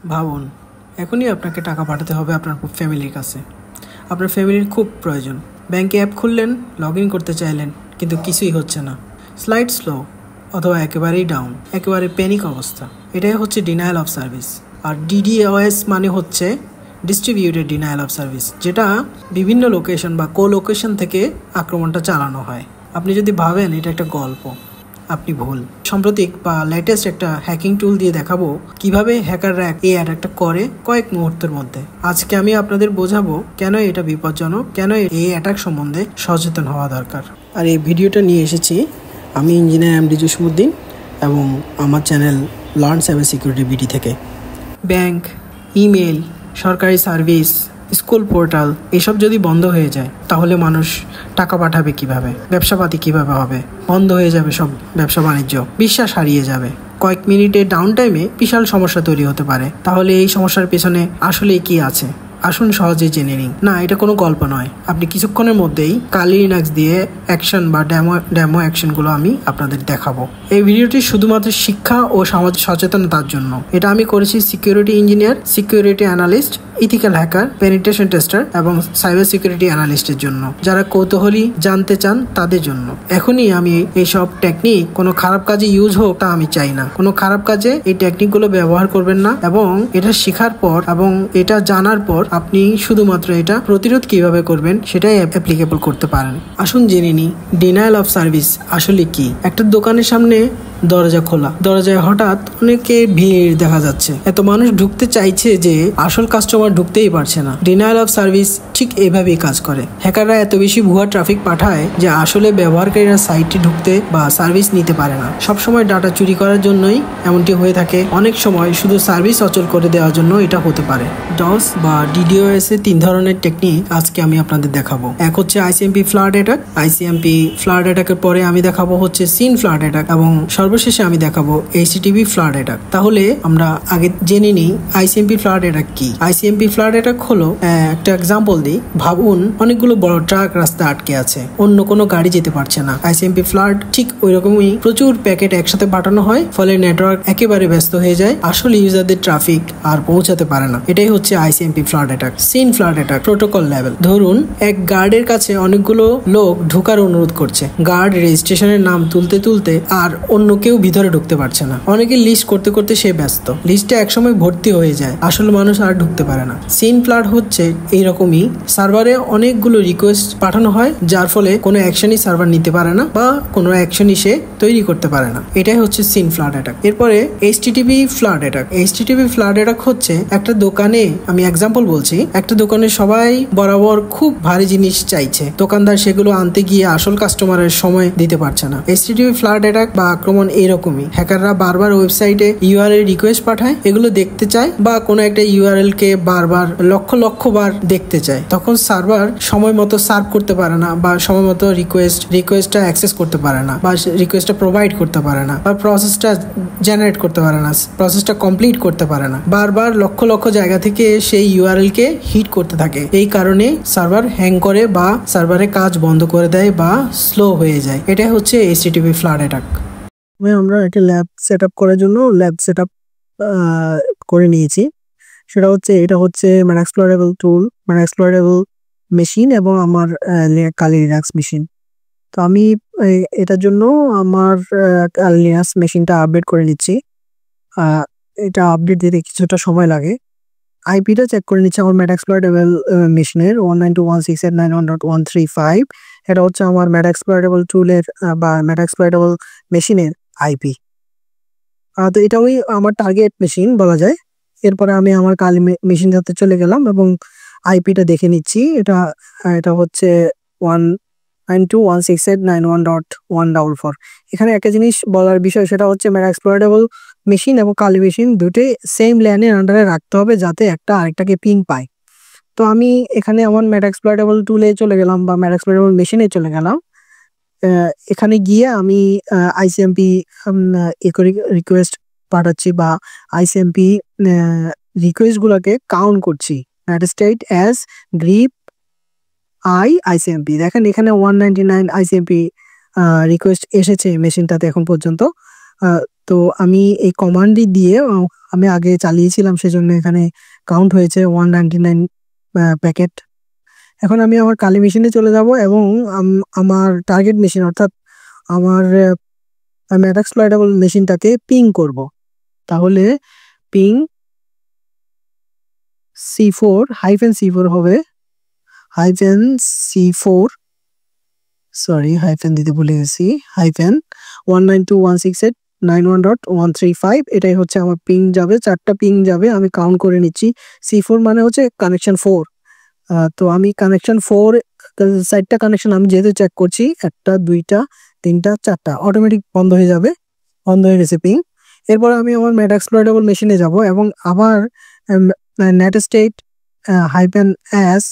ভাবুন, এখনই আপনাকে টাকা পাঠাতে হবে আপনার ফ্যামিলির কাছে। আপনার ফ্যামিলির খুব প্রয়োজন। ব্যাংকে অ্যাপ খুললেন, লগ ইন করতে চাইলেন, কিন্তু কিছুই হচ্ছে না। স্লাইড স্লো অথবা একেবারেই ডাউন, একেবারে প্যানিক অবস্থা। এটাই হচ্ছে ডিনায়াল অফ সার্ভিস। আর ডিডিওএস মানে হচ্ছে ডিস্ট্রিবিউটেড ডিনায়াল অফ সার্ভিস, যেটা বিভিন্ন লোকেশন বা লোকেশন থেকে আক্রমণটা চালানো হয়। আপনি যদি ভাবেন এটা একটা গল্প, আপনি ভুল। সাম্প্রতিক বা লেটেস্ট একটা হ্যাকিং টুল দিয়ে দেখাবো কিভাবে হ্যাকাররা এই অ্যাটাকটা করে কয়েক মুহূর্তের মধ্যে। আজকে আমি আপনাদের বোঝাবো কেন এটা বিপজ্জনক, কেন এই অ্যাটাক সম্বন্ধে সচেতন হওয়া দরকার। আর এই ভিডিওটা নিয়ে এসেছি আমি ইঞ্জিনিয়ার এমডি জসিমউদ্দিন এবং আমার channel learn cyber security BD থেকে। ব্যাংক, ইমেল, সরকারি সার্ভিস, স্কুল পোর্টাল এসব যদি বন্ধ হয়ে যায় তাহলে মানুষ টাকা পাঠাবে কিভাবে, ব্যবসাপাতি কিভাবে হবে? বন্ধ হয়ে যাবে সব ব্যবসা বাণিজ্য, বিশ্বাস হারিয়ে যাবে। কয়েক মিনিটের ডাউন টাইমে বিশাল সমস্যা তৈরি হতে পারে। তাহলে এই সমস্যার পেছনে আসলে কি আছে? আসুন সহজেই জেনে নিই। না, এটা কোনো গল্প নয়। আপনি কিছুক্ষণের মধ্যেই কালি লিনাক্স দিয়ে অ্যাকশন বা ডেমো অ্যাকশনগুলো আমি আপনাদের দেখাবো। এই ভিডিওটি শুধুমাত্র শিক্ষা ও সামাজিক সচেতনতার জন্য। এটা আমি করেছি security engineer, security analyst, ethical hacker, penetration tester এবং সাইবার সিকিউরিটি অ্যানালিস্টের জন্য। যারা কৌতূহলী জানতে চান তাদের জন্য। এখনই আমি এইসব টেকনিক কোনো খারাপ কাজে ইউজ হোক তা আমি চাই না। কোনো খারাপ কাজে এই টেকনিকগুলো ব্যবহার করবেন না, এবং এটা শেখার পর এবং এটা জানার পর আপনি শুধুমাত্র এটা প্রতিরোধ কিভাবে করবেন সেটাই অ্যাপ্লিকেবল করতে পারেন। আসুন জেনে নিই ডিনায়াল অফ সার্ভিস আসলে কি। একটা দোকানের সামনে দরজা খোলা, দরজায় হঠাৎ অনেকে ভিড় দেখা যাচ্ছে। এত মানুষ ঢুকতে চাইছে যে আসল কাস্টমার ঢুকতেই পারছে না। ডিনায়াল অফ সার্ভিস ঠিক এভাবেই কাজ করে। হ্যাকাররা এত বেশি ভুয়া ট্রাফিক পাঠায় যে আসলে ব্যবহারকারীরা সাইটে ঢুকতে বা সার্ভিস নিতে পারে না। সবসময় ডাটা চুরি করার জন্যই এমনটি হয়ে থাকে। অনেক সময় শুধু সার্ভিস অচল করে দেওয়ার জন্য এটা হতে পারে। ডস বা ডিডিওএস এর 3 ধরনের টেকনিক আজকে আমি আপনাদের দেখাবো। এক হচ্ছে ICMP flood attack. ICMP flood অ্যাটাকের পরে আমি দেখাবো হচ্ছে সিন ফ্লাড অ্যাটাক, এবং সর্বশেষে আমি দেখাবো এইচটিটিপি ফ্লাড অ্যাটাক। তাহলে আমরা আগে জেনে নিই আইসিএমপি ফ্লাড অ্যাটাক কি। আইসিএমপি ফ্লাড অ্যাটাক হলো, একটা এক্সাম্পল দিই। ভাবুন অনেকগুলো বড় ট্রাক রাস্তায় আটকে আছে, অন্য কোনো গাড়ি যেতে পারছে না। আইসিএমপি ফ্লাড ঠিক ওই রকমই। প্রচুর প্যাকেট একসাথে পাঠানো হয়, ফলে নেটওয়ার্ক একেবারে ব্যস্ত হয়ে যায়। আসলে ইউজারদের ট্রাফিক আর পৌঁছাতে পারে না। এটাই হচ্ছে ICMP flood attack. SYN flood attack protocol level. ধরুন এক গার্ডের কাছে অনেকগুলো লোক ঢোকার অনুরোধ করছে। গার্ড রেজিস্ট্রেশনের নাম তুলতে তুলতে আর অন্য কেউ ভিতরে ঢুকতে পারছে না। অনেকে লিস্ট করতে করতে সে ব্যস্ত। লিস্টে একসময় ভর্তি হয়ে যায়, আসলে মানুষ আর ঢুকতে পারে না। সিন ফ্লাড হচ্ছে এইরকমই। সার্ভারে অনেকগুলো রিকোয়েস্ট পাঠানো হয়, যার ফলে কোনো অ্যাকশনই সার্ভার নিতে পারে না বা কোনো অ্যাকশনই সে তৈরি করতে পারে না। এটাই হচ্ছে সিন ফ্লাড অ্যাটাক। এরপরে HTTP flood attack. HTTP flood attack হচ্ছে একটা দোকানে, আমি এক্সাম্পল বলছি, একটা দোকানে সবাই বরাবর খুব ভারী জিনিস চাইছে। দোকানদার সেগুলো আনতে গিয়ে আসল কাস্টমারের সময় দিতে পারছে না। এইচটিটিপি ফ্লাড অ্যাটাক বা আক্রমণ এরকমই। হ্যাকাররা বারবার ওয়েবসাইটে ইউআরএল রিকোয়েস্ট পাঠায়, এগুলো দেখতে চায়, বা কোনো একটা ইউআরএল কে বারবার লক্ষ লক্ষ বার দেখতে চায়। তখন সার্ভার সময় মতো সার্ভ করতে পারে না, বা সময় মতো রিকোয়েস্টটা অ্যাক্সেস করতে পারে না, বা রিকোয়েস্টটা প্রোভাইড করতে পারে না, বা প্রসেসটা জেনারেট করতে পারে না, প্রসেসটা কমপ্লিট করতে পারে না। বারবার লক্ষ লক্ষ জায়গা থেকে সেই ইউআরএল কে হিট করতে থাকে। এই কারণে সার্ভার হ্যাং করে বা সার্ভারের কাজ বন্ধ করে দেয় বা স্লো হয়ে যায়। এটাই হচ্ছে এইচটিটিপি ফ্লাড অ্যাটাক। আমরা একটা ল্যাব সেট আপ করার জন্য ল্যাব সেট আপ করে নিয়েছি। এটা হচ্ছে ম্যানএক্সপ্লোরেবল টুল, ম্যানএক্সপ্লোরেবল মেশিন এবং আমার কালি লিনাক্স মেশিন। তো আমি এটার জন্য আমার কালি লিনাক্স মেশিনটা আপডেট করে নিচ্ছি। এটা আপডেট দিতে কিছুটা সময় লাগে। আইপিটা চেক করে নিচ্ছে আমার ম্যানএক্সপ্লোরেবল মেশিনের 192.168.9.135। এটা হচ্ছে আমার ম্যানএক্সপ্লোরেবল টুলের বা ম্যানএক্সপ্লোরেবল মেশিনের আইপি। তো এটাই আমার টার্গেট মেশিন বলা যায়। এরপরে আমি আমার কালি মেশিন সাথে চলে গেলাম এবং আইপিটা দেখে নিচ্ছি। এটা হচ্ছে 192.168.9.1.144। এখানে একটা জিনিস বলার বিষয়, সেটা হচ্ছে ম্যানএক্সপ্লোরেবল মেশিন এবং কালি মেশিন দুটোই সেম ল্যানের আন্ডারে রাখতে হবে যাতে একটা আরেকটাকে পিং পায়। তো আমি এখানে আমার ম্যানএক্সপ্লোরেবল টুলে চলে গেলাম বা ম্যানএক্সপ্লোরেবল মেশিনে চলে গেলাম। এখানে গিয়ে আমি আইসিএমপি রিকোয়েস্ট পাঠাচ্ছি বা আইসিএমপি রিকোয়েস্টগুলোকে কাউন্ট করছি। State as grip ICMP. দেখেন এখানে 199 আইসিএমপি রিকোয়েস্ট এসেছে মেশিনটাতে এখন পর্যন্ত। তো আমি এই কমান্ডটি দিয়ে আমি আগে চালিয়েছিলাম, সেজন্য এখানে কাউন্ট হয়েছে 199 প্যাকেট। এখন আমি আমার কালি মেশিনে চলে যাব এবং আমার টার্গেট মেশিন অর্থাৎ আমার ম্যাটাক্সপ্লয়েটেবল মেশিনটাকে পিং করব। তাহলে পিং C4 হবে -C4, সরি হাইফেন দিতে ভুলে গেছি, -192.168.91.135, এটাই হচ্ছে আমার পিং যাবে, 4টা পিং যাবে। আমি কাউন্ট করে নিচ্ছি। C4 মানে হচ্ছে কানেকশন 4। তো আমি কানেকশন 4, 4টা কানেকশন আমি যেহেতু চেক করছি, 1টা 2টা 3টা 4টা অটোমেটিক বন্ধ হয়ে যাবে, বন্ধ হয়ে গেছে পিং। এরপর আমি আমার ম্যাটাক্সপ্লয়েটেবল মেশিনে যাব এবং আবার নেটস্টেট -S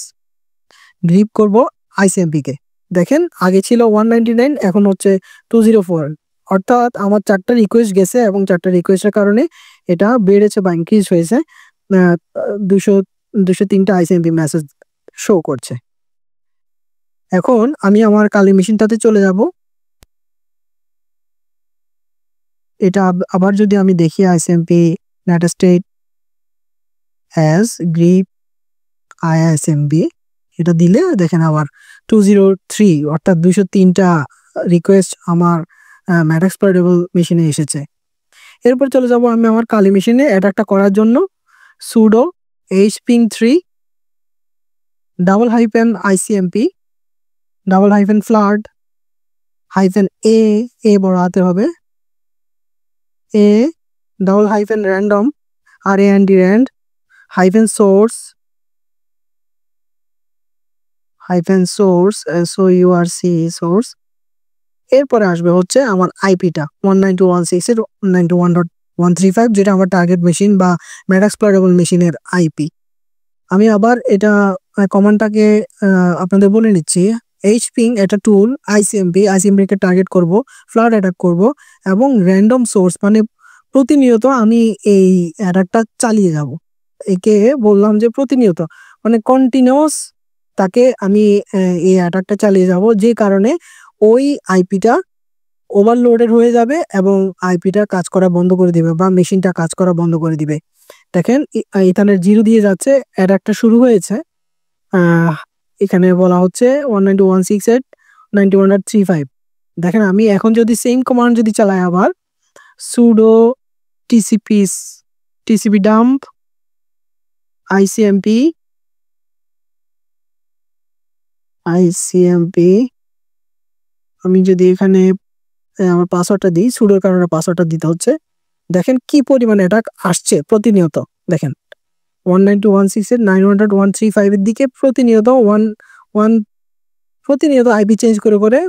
গ্রিপ করব ICMP কে। দেখেন আগে ছিল 199, এখন হচ্ছে 204, অর্থাৎ আমার 4টা রিকোয়েস্ট গেছে এবং 4টা রিকোয়েস্টের কারণে এটা বেড়েছে বা ইনক্রিজ হয়েছে। 203টা ICMP মেসেজ শো করছে। এখন আমি আমার কালি মেশিনটাতে চলে যাব। এটা আবার যদি আমি দেখি ICMP নেটস্টেট অ্যাজ গ্রিপ ISMB, এটা দিলে দেখেন আবার 203 অর্থাৎ 203টা রিকোয়েস্ট আমার ম্যাটাক্সপ্লয়েটেবল মেশিনে এসেছে। এরপর চলে যাব আমি আমার কালি মেশিনে অ্যাটাকটা করার জন্য। Pseudo hping3 -ICMP -flood -a বড় হাতে হবে, a -random rand -source source। এরপরে আসবে হচ্ছে আমার আইপিটা 192.168 এর 191.135, যেটা আমার টার্গেট মেশিন বা ম্যাটাক্সপ্লয়েটেবল মেশিনের আইপি। আমি আবার এটা কমান্ডটাকে আপনাদের বলে নিচ্ছি। hping একটা টুল, ICMP কে টার্গেট করব, ফ্লাড অ্যাটাক করব এবং র্যান্ডম সোর্স মানে প্রতিনিয়ত আমি এই অ্যাটাকটা চালিয়ে যাব। একে বললাম যে প্রতিনিয়ত মানে কন্টিনিউয়াস তাকে আমি এই অ্যাটাকটা চালিয়ে যাব, যে কারণে ওই আইপিটা ওভারলোডেড হয়ে যাবে এবং আইপিটা কাজ করা বন্ধ করে দিবে বা মেশিনটা কাজ করা বন্ধ করে দিবে। দেখেন ইথানের 0 দিয়ে যাচ্ছে, অ্যাটাকটা শুরু হয়েছে। এখানে বলা হচ্ছে 192.168.91.35। দেখেন আমি এখন যদি সেম কমান্ড যদি চালাই আবার sudo tcp dump ICMP আমি যদি এখানে আমার পাসওয়ার্ডটা দিই, সুডোর কারণে পাসওয়ার্ডটা দিতে হচ্ছে। দেখেন কি পরিমাণে অ্যাটাক আসছে প্রতিনিয়ত। দেখেন 192.168.91.135 এর দিকে প্রতিনিয়ত আইপি চেঞ্জ করে করে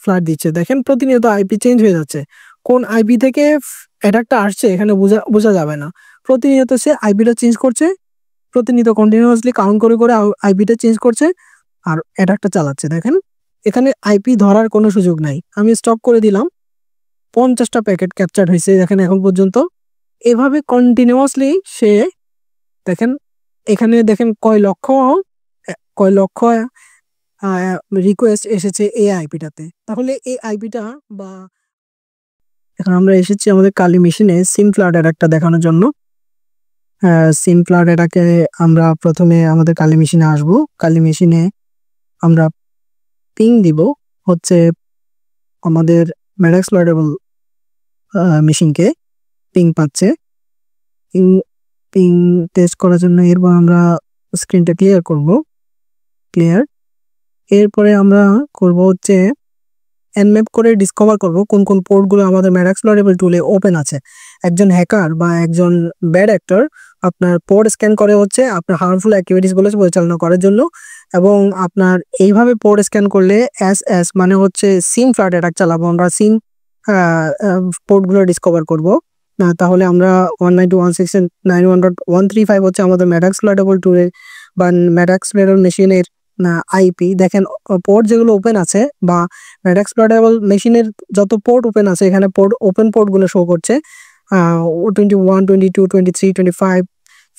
ফ্লাড দিচ্ছে। দেখেন প্রতিনিয়ত আইপি চেঞ্জ হয়ে যাচ্ছে। কোন আইপি থেকে অ্যাটাকটা আসছে এখানে বোঝা যাবে না। প্রতিনিয়ত সে আইপিটা চেঞ্জ করছে, প্রতিনিয়ত কন্টিনিউয়াসলি কাউন্ট করে করে আইপিটা চেঞ্জ করছে আর অ্যাটাকটা চালাচ্ছে। দেখেন এখানে আইপি ধরার কোনো সুযোগ নাই। আমি স্টপ করে দিলাম। 50টা প্যাকেট ক্যাপচার হয়েছে দেখেন এখন পর্যন্ত। এভাবে কন্টিনিউয়াসলি সে দেখেন এখানে দেখেন কয় লক্ষ রিকোয়েস্ট এসেছে এই আইপিটাতে। তাহলে এই আইপিটা বা এখন আমরা এসেছি আমাদের কালি মেশিনে সিম ফ্লাড অ্যাটাকটা দেখানোর জন্য। সিম ফ্লাড অ্যাটাকে আমরা প্রথমে আমাদের কালি মেশিনে আসবো। কালি মেশিনে আমরা পিং দিব হচ্ছে আমাদের ম্যাটাক্সপ্লয়েটেবল মেশিনকে পিং পাচ্ছে। পিং টেস্ট করার জন্য এরপর আমরা স্ক্রিনটা ক্লিয়ার করব। এরপরে আমরা করব হচ্ছে এনম্যাপ করে ডিসকভার করব কোন কোন পোর্টগুলো আমাদের ম্যাটাক্সপ্লয়েটেবল টুলে ওপেন আছে। একজন হ্যাকার বা একজন ব্যাড অ্যাক্টর আপনার পোর্ট স্ক্যান করে হচ্ছে আপনার হার্মফুল অ্যাক্টিভিটিসগুলো পরিচালনা করার জন্য, এবং আপনার এইভাবে পোর্ট স্ক্যান করলে এস মানে হচ্ছে সিম ফ্লাড অ্যাটাক চালাবো আমরা। সিম পোর্টগুলো ডিসকভার করব। তাহলে আমরা 192.168.91.135 হচ্ছে আমাদের ম্যাটাক্সপ্লয়েটেবল টুলের বা ম্যাটাক্সপ্লয়েটেবল মেশিনের আইপি। দেখেন পোর্ট যেগুলো ওপেন আছে বা ম্যাটাক্সপ্লয়েটেবল মেশিনের যত পোর্ট ওপেন আছে এখানে ওপেন পোর্টগুলো শো করছে 21, 22, 23, 25,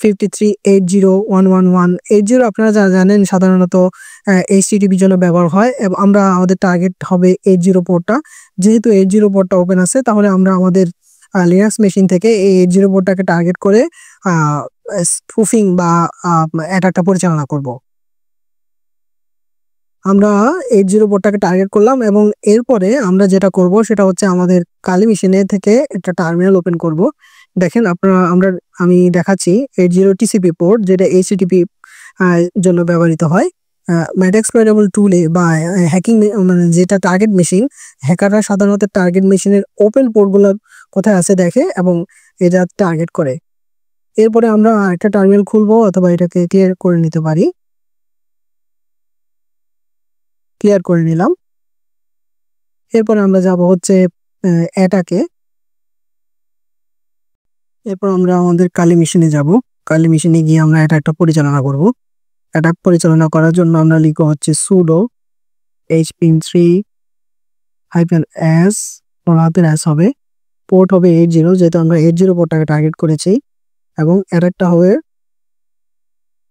53, 80, 111, 80 আপনারা যা জানেন সাধারণত HTTPর জন্য ব্যবহার হয় এবং আমরা আমাদের টার্গেট হবে 80 পোর্টটা। যেহেতু 80 পোর্টটা ওপেন আছে তাহলে আমরা আমাদের লিনাক্স মেশিন থেকে এই 804 পোর্টটাকে টার্গেট করে স্পুফিং বা অ্যাটাকটা পরিচালনা করব। আমরা 804 পোর্টটাকে টার্গেট করলাম এবং এরপরে আমরা যেটা করব সেটা হচ্ছে আমাদের কালি মেশিনে থেকে একটা টার্মিনাল ওপেন করব। দেখেন আমি দেখাচ্ছি 80 টিসিপি পোর্ট, যেটা এইচটিটিপি জন্য ব্যবহৃত হয়। মেটাএক্সপ্লয়েটেবল টুলে বা হ্যাকিং মানে যেটা টার্গেট মেশিন, হ্যাকাররা সাধারণত টার্গেট মেশিনের ওপেন পোর্টগুলো কোথায় আছে দেখে এবং এটা টার্গেট করে। এরপরে আমরা একটা টার্মিনাল খুলবো অথবা এটাকে ক্লিয়ার করে নিতে পারি। ক্লিয়ার করে নিলাম। এরপর আমরা যাব হচ্ছে অ্যাটাকে। এরপর আমরা আমাদের কালি মেশিনে যাব। কালি মেশিনে গিয়ে আমরা অ্যাটাকটা পরিচালনা করব। অ্যাটাক পরিচালনা করার জন্য আমরা লিখব হচ্ছে sudo hpin3-s, বড় হাতের s হবে, পোর্ট হবে 80, যেহেতু আমরা 80 পোর্টটাকে টার্গেট করেছি, এবং অ্যাটাকটা হবে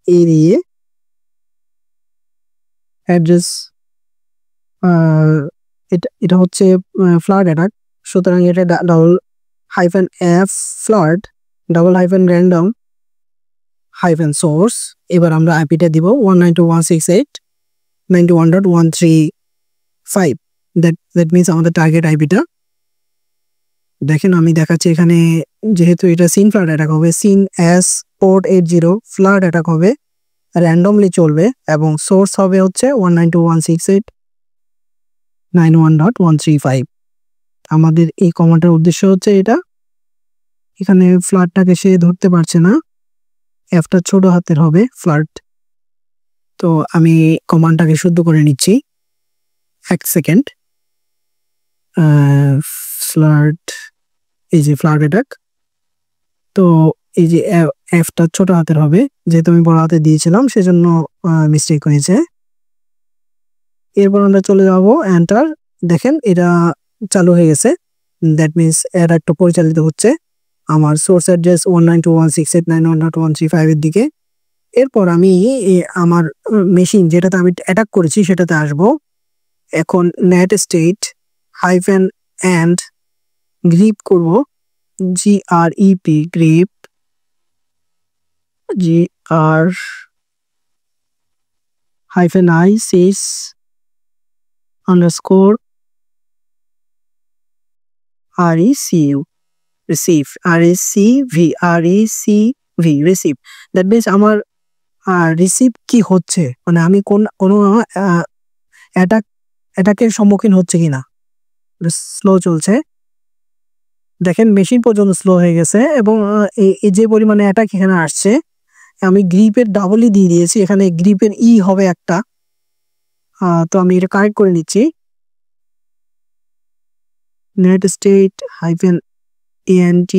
এরিয়ে অ্যাড্রেস। এটা হচ্ছে ফ্লাড অ্যাটাক, সুতরাং এটা $f ফ্লাড $random-source। এবার আমরা আইপিটা দিব 192.168.91.135। দ্যাট মিনস আমাদের টার্গেট আইপিটা। দেখেন আমি দেখাচ্ছি এখানে, যেহেতু এটা সিন ফ্লাড অ্যাটাক হবে, scene S port 80 flood attack হবে, র্যান্ডমলি চলবে এবং সোর্স হবে হচ্ছে 192.168.91.135। আমাদের এই কমান্ডের উদ্দেশ্য হচ্ছে এটা। এখানে ফ্লাডটাকে সে ধরতে পারছে না, এফটা ছোট হাতের হবে ফ্লাড। তো আমি কমান্ডটাকে শুদ্ধ করে নিচ্ছি, 1 সেকেন্ড। ফ্লাড, এই যে ফ্লাড অ্যাটাক, তো এই যে এফটা ছোট হাতের হবে, যেহেতু আমি বড় হাতে দিয়েছিলাম সেজন্য মিস্টেক হয়েছে। এরপর আমরা চলে যাব এন্টার। দেখেন এটা চালু হয়ে গেছে, দ্যাট মিনস অ্যাটাকটা পরিচালিত হচ্ছে আমার সোর্স অ্যাড্রেস 192.168.91.135 এর দিকে। এরপর আমি আমার মেশিন যেটাতে আমি অ্যাটাক করেছি সেটাতে আসব। এখন নেট স্টেট -and গ্রিপ করব, GREP grip, GR-I sys underscore RECU receive receive। That means আমার রিসিভ কি হচ্ছে, মানে আমি কোনো অ্যাটাকের সম্মুখীন হচ্ছে কিনা। স্লো চলছে, দেখেন মেশিন পর্যন্ত স্লো হয়ে গেছে এবং এই যে পরিমাণে অ্যাটাক এখানে আসছে, আমি গ্রিপের ডাবলই দিয়ে দিয়েছি, এখানে গ্রিপের হবে একটা। তো আমি এটা কারেক্ট করে নিচ্ছি। নেট স্টেট -ent,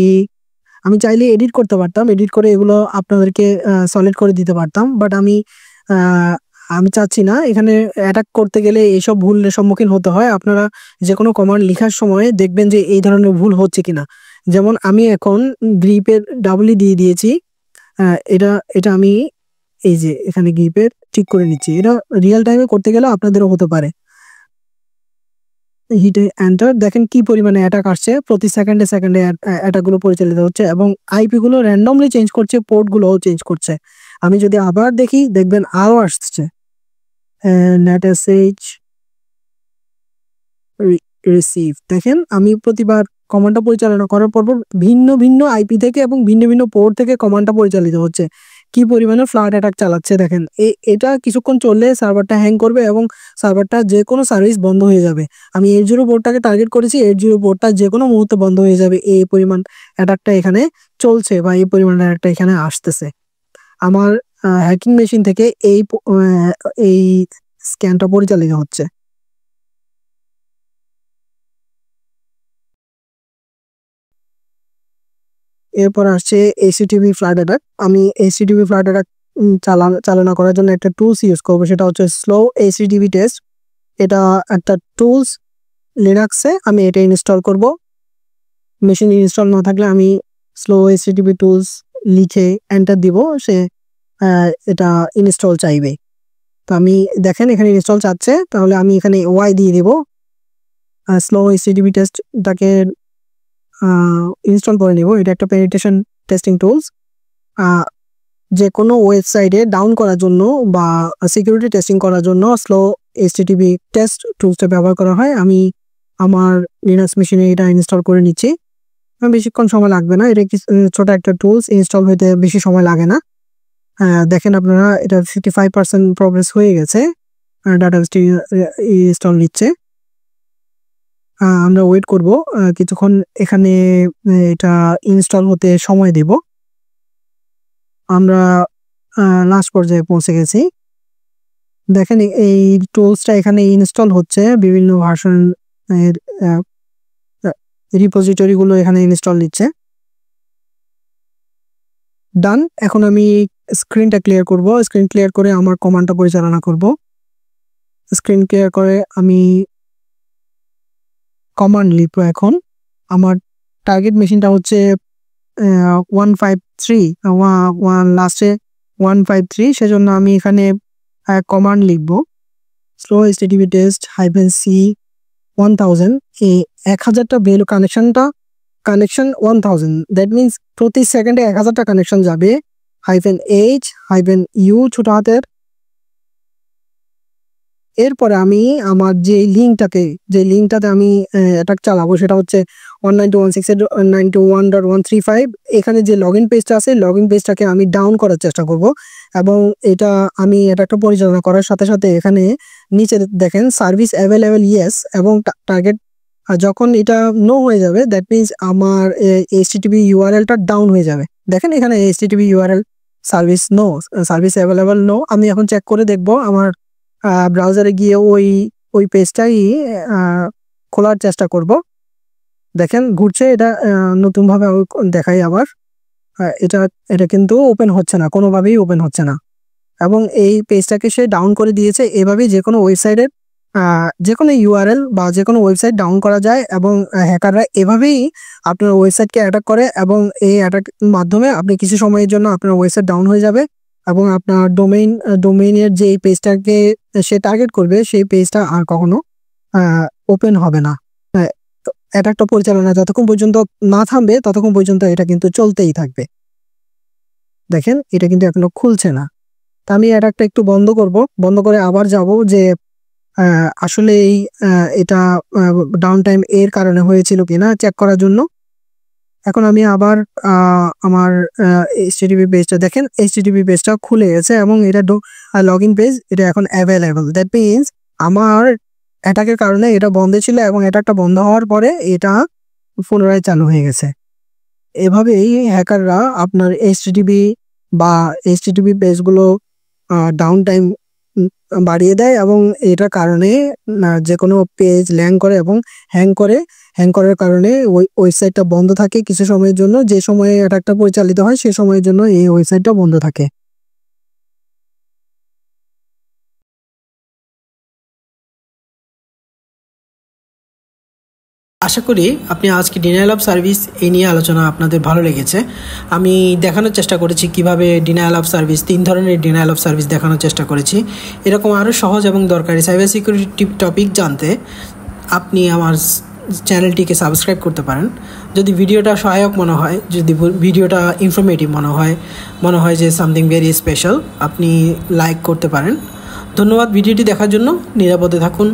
আমি চাইলে এডিট করতে পারতাম, এডিট করে এগুলো আপনাদেরকে সলিড করে দিতে পারতাম, বাট আমি চাচ্ছি না। এখানে অ্যাটাক করতে গেলে এইসব ভুলের সম্মুখীন হতে হয়। আপনারা যে কোনো কমান্ড লেখার সময় দেখবেন যে এই ধরনের ভুল হচ্ছে কিনা। যেমন আমি এখন গ্রিপের ডাবলই দিয়ে দিয়েছি, এটা আমি এই যে এখানে গ্রিপের ঠিক করে নিচ্ছি। এটা রিয়েল টাইমে করতে গেলে আপনাদেরও হতে পারে। হিটে এন্টার, দেখেন কি পরিমাণে অ্যাটাক আসছে, প্রতি সেকেন্ডে অ্যাটাকগুলো পরিচালিত হচ্ছে এবং আইপি গুলো র্যান্ডমলি চেঞ্জ করছে, পোর্ট গুলোও চেঞ্জ করছে। আমি যদি আবার দেখি দেখবেন আরো আসছে। নেটএসএইচ রিসিভ, দেখেন আমি প্রতিবার কমান্ডটা পরিচালনা করার পর ভিন্ন ভিন্ন আইপি থেকে এবং ভিন্ন ভিন্ন পোর্ট থেকে কমান্ডটা পরিচালিত হচ্ছে। কি পরিমাণে ফ্লাড অ্যাটাক চালাচ্ছে দেখেন। এটা কিছুক্ষণ চললে সার্ভারটা হ্যাং করবে এবং সার্ভারটা যে কোনো সার্ভিস বন্ধ হয়ে যাবে। আমি 80 পোর্টটাকে টার্গেট করেছি, 80 পোর্টটা যে কোনো মুহূর্তে বন্ধ হয়ে যাবে। এই পরিমাণ অ্যাটাকটা এখানে চলছে বা এই পরিমাণ অ্যাটাকটা এখানে আসতেছে। আমার হ্যাকিং মেশিন থেকে এই স্ক্যানটা পরিচালিত হচ্ছে। এরপর আসছে এইচটিটিপি ফ্লাড অ্যাটাক। আমি এইচটিটিপি ফ্লাড অ্যাটাক চালনা করার জন্য একটা টুলস ইউজ করবো, সেটা হচ্ছে স্লো এইচটিটিপি টেস্ট। এটা একটা টুলস লিনাক্সে, আমি এটা ইনস্টল করব। মেশিন ইনস্টল না থাকলে আমি স্লো এইচটিটিপি টুলস লিখে এন্টার দিব, সে এটা ইনস্টল চাইবে। তো আমি দেখেন এখানে ইনস্টল চাচ্ছে, তাহলে আমি এখানে ওয়াই দিয়ে দিব। স্লো এইচটিটিপি টেস্টটাকে ইনস্টল করে নেব। এটা একটা পেনিট্রেশন টেস্টিং টুলস। যে কোনো ওয়েবসাইটে ডাউন করার জন্য বা সিকিউরিটি টেস্টিং করার জন্য স্লো এইচটিটিপি টেস্ট টুলসটা ব্যবহার করা হয়। আমি আমার লিনাক্স মেশিনে এটা ইনস্টল করে নিচ্ছি। বেশিক্ষণ সময় লাগবে না, এটা ছোট একটা টুলস, ইনস্টল হইতে বেশি সময় লাগে না। দেখেন আপনারা, এটা 55% প্রগ্রেস হয়ে গেছে, ডাটাবেসটি ইনস্টল নিচ্ছে। আমরা ওয়েট করব কিছুক্ষণ, এখানে এটা ইনস্টল হতে সময় দেব। আমরা লাস্ট পর্যায়ে পৌঁছে গেছি। দেখেন এই টুলসটা এখানে ইনস্টল হচ্ছে, বিভিন্ন ভার্সন এর রিপোজিটরিগুলো এখানে ইনস্টল নিচ্ছে। ডান। এখন আমি স্ক্রিনটা ক্লিয়ার করব। স্ক্রিন ক্লিয়ার করে আমার কমান্ডটা পরিচালনা করব। স্ক্রিন ক্লিয়ার করে আমি কমান্ড লিখব। এখন আমার টার্গেট মেশিনটা হচ্ছে 153, লাস্টে 153, সেজন্য আমি এখানে কমান্ড লিখব স্লো এইচটিটিপি টেস্ট -c 1000। এই 1000টা ভ্যালু কানেকশন 1000, দ্যাট মিনস প্রতি সেকেন্ডে 1000টা কানেকশন যাবে। -h-u ছোট হাতের। এরপরে আমি আমার যে লিঙ্কটাতে আমি অ্যাটাক চালাবো সেটা হচ্ছে 192.168.91.135। এখানে যে লগ ইন পেজটা আছে, লগ ইন পেজটাকে আমি ডাউন করার চেষ্টা করব, এবং এটা আমি অ্যাটাকটা পরিচালনা করার সাথে সাথে এখানে নিচে দেখেন সার্ভিস অ্যাভেলেবেল ইয়েস, এবং টার্গেট যখন এটা নো হয়ে যাবে, দ্যাট মিনস আমার এইচটিটিপি ইউআরএলটা ডাউন হয়ে যাবে। দেখেন এখানে HTTP URL service available no. আমি এখন চেক করে দেখব আমার ব্রাউজারে গিয়ে ওই পেজটাই খোলার চেষ্টা করব। দেখেন ঘুরছে, এটা নতুনভাবে দেখাই আবার। এটা কিন্তু ওপেন হচ্ছে না, কোনোভাবেই ওপেন হচ্ছে না, এবং এই পেজটাকে সে ডাউন করে দিয়েছে। এভাবেই যে কোনো ওয়েবসাইটের যে কোনো ইউআরএল বা যে কোনো ওয়েবসাইট ডাউন করা যায়, এবং হ্যাকাররা এভাবেই আপনার ওয়েবসাইটকে অ্যাটাক করে, এবং এই অ্যাটাক মাধ্যমে আপনি কিছু সময়ের জন্য আপনার ওয়েবসাইট ডাউন হয়ে যাবে, এবং আপনার ডোমেইনের যে পেজটাকে সে টার্গেট করবে সেই পেজটা আর কখনো ওপেন হবে না। অ্যাটাকটা পরিচালনা যতক্ষণ পর্যন্ত না থামবে ততক্ষণ পর্যন্ত এটা কিন্তু চলতেই থাকবে। দেখেন এটা কিন্তু এখনো খুলছে না। তা আমি অ্যাটাকটা একটু বন্ধ করব, বন্ধ করে আবার যাব যে আসলে এটা ডাউন টাইম এর কারণে হয়েছিল কিনা চেক করার জন্য। এখন আমি আবার আমার এইচটিটিপি পেজটা, দেখেন এইচটিটিপি পেজটা খুলে গেছে, এবং এটা লগ ইন পেজ, এটা এখন অ্যাভেলেবল। দ্যাট মিনস আমার অ্যাটাকের কারণে এটা বন্ধ ছিল, এবং অ্যাটাকটা বন্ধ হওয়ার পরে এটা পুনরায় চালু হয়ে গেছে। এভাবেই হ্যাকাররা আপনার এইচটিটিপি বা এইচটিটিপি পেজগুলো ডাউন টাইম বাড়িয়ে দেয়, এবং এটার কারণে যে কোনো পেজ ল্যাং করে এবং হ্যাং করার কারণে ওই ওয়েবসাইটটা বন্ধ থাকে কিছু সময়ের জন্য। যে সময়ে অ্যাটাকটা পরিচালিত হয় সে সময়ের জন্য এই ওয়েবসাইটটা বন্ধ থাকে। আশা করি আপনি আজকে ডিনায়াল অফ সার্ভিস এই নিয়ে আলোচনা আপনাদের ভালো লেগেছে। আমি দেখানোর চেষ্টা করেছি কিভাবে ডিনায়াল অফ সার্ভিস, 3 ধরনের ডিনায়াল অফ সার্ভিস দেখানোর চেষ্টা করেছি। এরকম আরও সহজ এবং দরকারি সাইবার সিকিউরিটি টপিক জানতে আপনি আমার চ্যানেলটিকে সাবস্ক্রাইব করতে পারেন। যদি ভিডিওটা সহায়ক মনে হয়, যদি ভিডিওটা ইনফরমেটিভ মনে হয় যে সামথিং ভেরি স্পেশাল, আপনি লাইক করতে পারেন। ধন্যবাদ ভিডিওটি দেখার জন্য। নিরাপদে থাকুন।